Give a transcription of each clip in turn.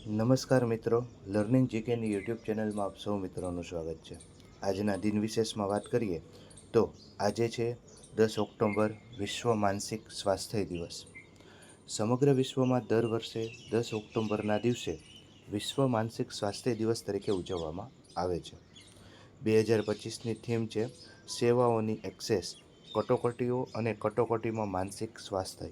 નમસ્કાર મિત્રો, learning જીકેની YouTube ચેનલમાં આપ સૌ મિત્રોનું સ્વાગત છે. આજના દિન વિશેષમાં વાત કરીએ તો આજે છે 10 ઓક્ટોબર, વિશ્વ માનસિક સ્વાસ્થ્ય દિવસ. સમગ્ર વિશ્વમાં દર વર્ષે 10 ઓક્ટોબરના દિવસે વિશ્વ માનસિક સ્વાસ્થ્ય દિવસ તરીકે ઉજવવામાં આવે છે. 2025ની થીમ છે સેવાઓની એક્સેસ, કટોકટીઓ અને કટોકટીમાં માનસિક સ્વાસ્થ્ય.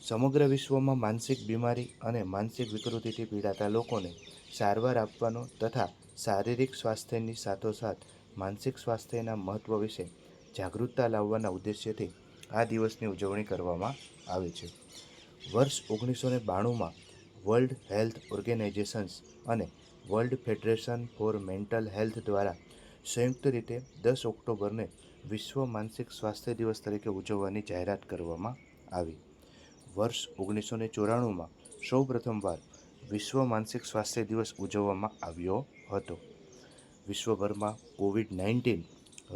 સમગ્ર વિશ્વમાં માનસિક બીમારી અને માનસિક વિકૃતિથી પીડાતા લોકોને સારવાર આપવાનો તથા શારીરિક સ્વાસ્થ્યની સાથોસાથ માનસિક સ્વાસ્થ્યના મહત્ત્વ વિશે જાગૃતતા લાવવાના ઉદ્દેશ્યથી આ દિવસની ઉજવણી કરવામાં આવે છે. વર્ષ 1992માં વર્લ્ડ હેલ્થ ઓર્ગેનાઇઝેશન્સ અને world federation four mental health દ્વારા સંયુક્ત રીતે 10 ઓક્ટોબરને વિશ્વ માનસિક સ્વાસ્થ્ય દિવસ તરીકે ઉજવવાની જાહેરાત કરવામાં આવી. વર્ષ 1994માં સૌ પ્રથમવાર વિશ્વ માનસિક સ્વાસ્થ્ય દિવસ ઉજવવામાં આવ્યો હતો. વિશ્વભરમાં કોવિડ-19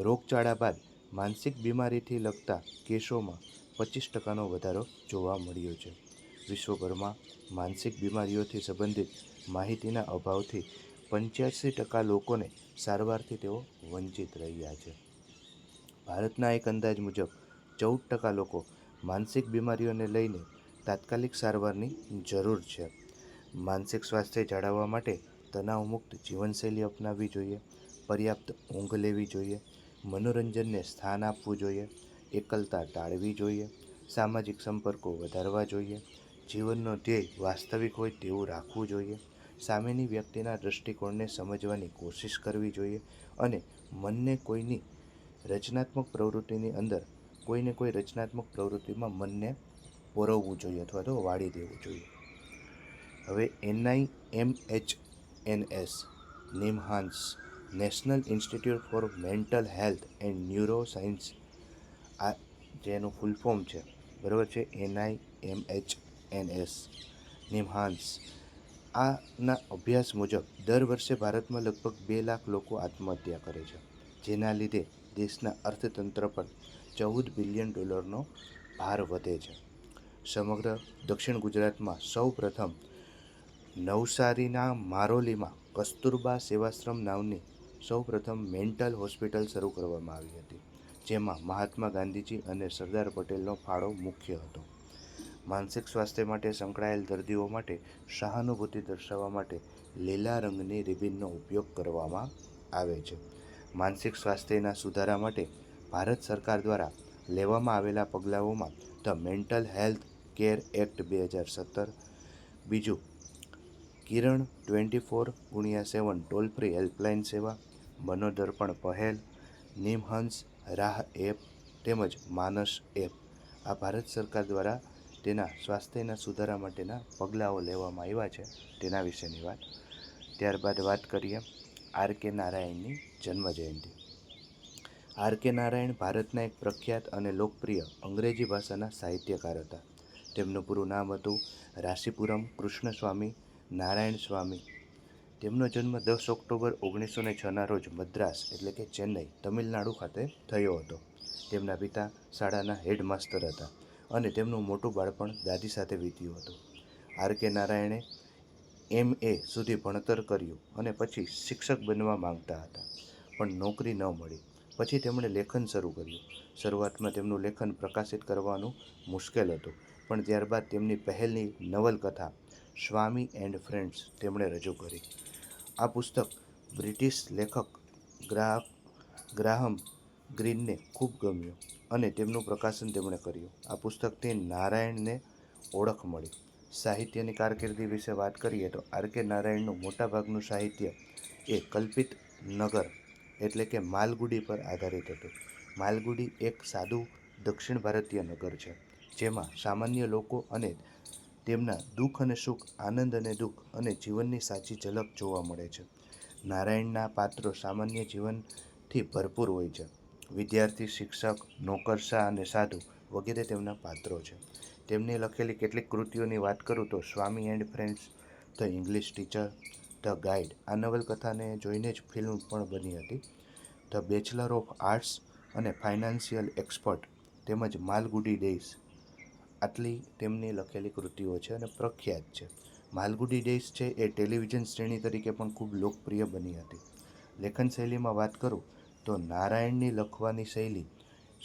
રોગચાળા બાદ માનસિક બીમારીથી લગતા કેસોમાં 25%નો વધારો જોવા મળ્યો છે. વિશ્વભરમાં માનસિક બીમારીઓથી સંબંધિત માહિતીના અભાવથી 85% લોકોને સારવારથી તેઓ વંચિત રહ્યા છે. ભારતના એક અંદાજ મુજબ 14% લોકો માનસિક બીમારીઓને લઈને તાત્કાલિક સારવારની જરૂર છે. માનસિક સ્વાસ્થ્ય જાળવવા માટે તણાવમુક્ત જીવનશૈલી અપનાવવી જોઈએ, પર્યાપ્ત ઊંઘ લેવી જોઈએ, મનોરંજનને સ્થાન આપવું જોઈએ, એકલતા ટાળવી જોઈએ, સામાજિક સંપર્કો વધારવા જોઈએ, જીવનનો ધ્યેય વાસ્તવિક હોય તેવું રાખવું જોઈએ, સામેની વ્યક્તિના દૃષ્ટિકોણને સમજવાની કોશિશ કરવી જોઈએ અને મનને કોઈની રચનાત્મક પ્રવૃત્તિની અંદર કોઈને કોઈ રચનાત્મક પ્રવૃત્તિમાં મનને પોરવવું જોઈએ અથવા તો વાળી દેવું જોઈએ. હવે NIMHNS NIMHANS national institute for mental health and neuroscience, આ જેનું ફૂલ ફોર્મ છે, બરાબર છે, NIMHNS નિમહાન્સ, આના અભ્યાસ મુજબ દર વર્ષે ભારતમાં લગભગ 2 લાખ લોકો આત્મહત્યા કરે છે, જેના લીધે દેશના અર્થતંત્ર પર $14 બિલિયન ભાર વધે છે. સમગ્ર દક્ષિણ ગુજરાતમાં સૌ પ્રથમ નવસારીના મારોલીમાં કસ્તુરબા સેવાશ્રમ નામની સૌ પ્રથમ મેન્ટલ હોસ્પિટલ શરૂ કરવામાં આવી હતી, જેમાં મહાત્મા ગાંધીજી અને સરદાર પટેલનો ફાળો મુખ્ય હતો. માનસિક સ્વાસ્થ્ય માટે સંકળાયેલ દર્દીઓ માટે સહાનુભૂતિ દર્શાવવા માટે લીલા રંગની રિબિનનો ઉપયોગ કરવામાં આવે છે. માનસિક સ્વાસ્થ્યના સુધારા માટે ભારત સરકાર દ્વારા લેવામાં આવેલા પગલાઓમાં the mental health care act 2017, બીજું કિરણ 24x7 ટોલ ફ્રી હેલ્પલાઇન સેવા, મનોદર્પણ પહેલ, નિમહંસ રાહ એપ તેમજ માનસ એપ, આ ભારત સરકાર દ્વારા તેના સ્વાસ્થ્યના સુધારા માટેના પગલાઓ લેવામાં આવ્યા છે તેના વિશેની વાત. ત્યારબાદ વાત કરીએ R.K. નારાયણની જન્મજયંતિ. R.K. નારાયણ ભારતના એક પ્રખ્યાત અને લોકપ્રિય અંગ્રેજી ભાષાના સાહિત્યકાર હતા. તેમનું પૂરું નામ હતું રાસીપુરમ કૃષ્ણસ્વામી નારાયણ સ્વામી. તેમનો જન્મ 10 ઓક્ટોબર 1906ના રોજ મદ્રાસ એટલે કે ચેન્નઈ, તમિલનાડુ ખાતે થયો હતો. તેમના પિતા શાળાના હેડમાસ્ટર હતા અને તેમનું મોટું બાળપણ દાદી સાથે વીત્યું હતું. R.K. નારાયણે MA સુધી ભણતર કર્યું અને પછી શિક્ષક બનવા માંગતા હતા, પણ નોકરી ન મળી. પછી તેમણે લેખન શરૂ કર્યું. શરૂઆતમાં તેમનું લેખન પ્રકાશિત કરવાનું મુશ્કેલ હતું, પણ ત્યારબાદ તેમની પહેલની નવલકથા સ્વામી એન્ડ ફ્રેન્ડ્સ તેમણે રજૂ કરી. આ પુસ્તક બ્રિટિશ લેખક ગ્રાહમ ગ્રીનને ખૂબ ગમ્યું અને તેમનું પ્રકાશન તેમણે કર્યું. આ પુસ્તકથી નારાયણને ઓળખ મળી. સાહિત્યની કારકિર્દી વિશે વાત કરીએ તો R.K. નારાયણનું મોટાભાગનું સાહિત્ય એ કલ્પિત નગર એટલે કે માલગુડી પર આધારિત હતું. માલગુડી એક સાદું દક્ષિણ ભારતીય નગર છે, જેમાં સામાન્ય લોકો અને તેમના દુઃખ અને સુખ, આનંદ અને દુઃખ અને જીવનની સાચી ઝલક જોવા મળે છે. નારાયણના પાત્રો સામાન્ય જીવનથી ભરપૂર હોય છે. વિદ્યાર્થી, શિક્ષક, નોકરશાહ અને સાધુ વગેરે તેમના પાત્રો છે. તેમની લખેલી કેટલીક કૃતિઓની વાત કરું તો Swami and friends, the English teacher, the guide, આ નવલકથાને જોઈને જ ફિલ્મ પણ બની હતી. ધ બેચલર ઓફ આર્ટ્સ અને ફાઇનાન્શિયલ એક્સપર્ટ તેમજ માલગુડી ડેઝ, આટલી તેમની લખેલી કૃતિઓ છે અને પ્રખ્યાત છે. માલગુડી ડેઝ છે એ ટેલિવિઝન શ્રેણી તરીકે પણ ખૂબ લોકપ્રિય બની હતી. લેખન શૈલીમાં વાત કરું તો નારાયણની લખવાની શૈલી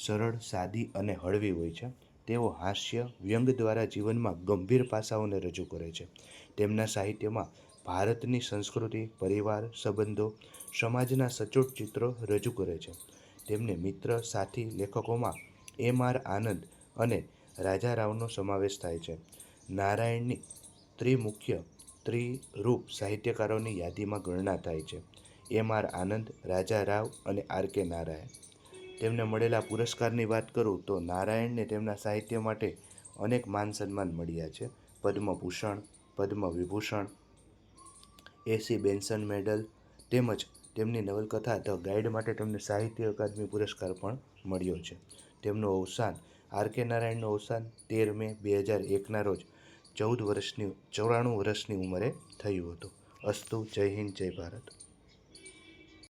સરળ, સાદી અને હળવી હોય છે. તેઓ હાસ્ય, વ્યંગ દ્વારા જીવનમાં ગંભીર પાસાઓને રજૂ કરે છે. તેમના સાહિત્યમાં ભારતની સંસ્કૃતિ, પરિવાર, સંબંધો, સમાજના સચોટ ચિત્રો રજૂ કરે છે. તેમને મિત્ર સાથી લેખકોમાં એમ.આર. આનંદ અને રાજા રાવનો સમાવેશ થાય છે. નારાયણની ત્રિમુખ્ય ત્રિરૂપ સાહિત્યકારોની યાદીમાં ગણના થાય છે. એમ.આર. આનંદ, રાજા રાવ અને આર.કે. નારાયણ. તેમને મળેલા પુરસ્કારની વાત કરું તો નારાયણને તેમના સાહિત્ય માટે અનેક માન સન્માન મળ્યા છે. પદ્મભૂષણ, પદ્મવિભૂષણ, એસી બેન્સન મેડલ તેમજ તેમની નવલકથા ધ ગાઈડ માટે તેમને સાહિત્ય અકાદમી પુરસ્કાર પણ મળ્યો છે. તેમનું અવસાન આર.કે. નારાયણનું અવસાન 13 મે 2001ના રોજ 94 વર્ષની ઉંમરે થયું હતું. અસ્તુ. જય હિન્દ, જય ભારત.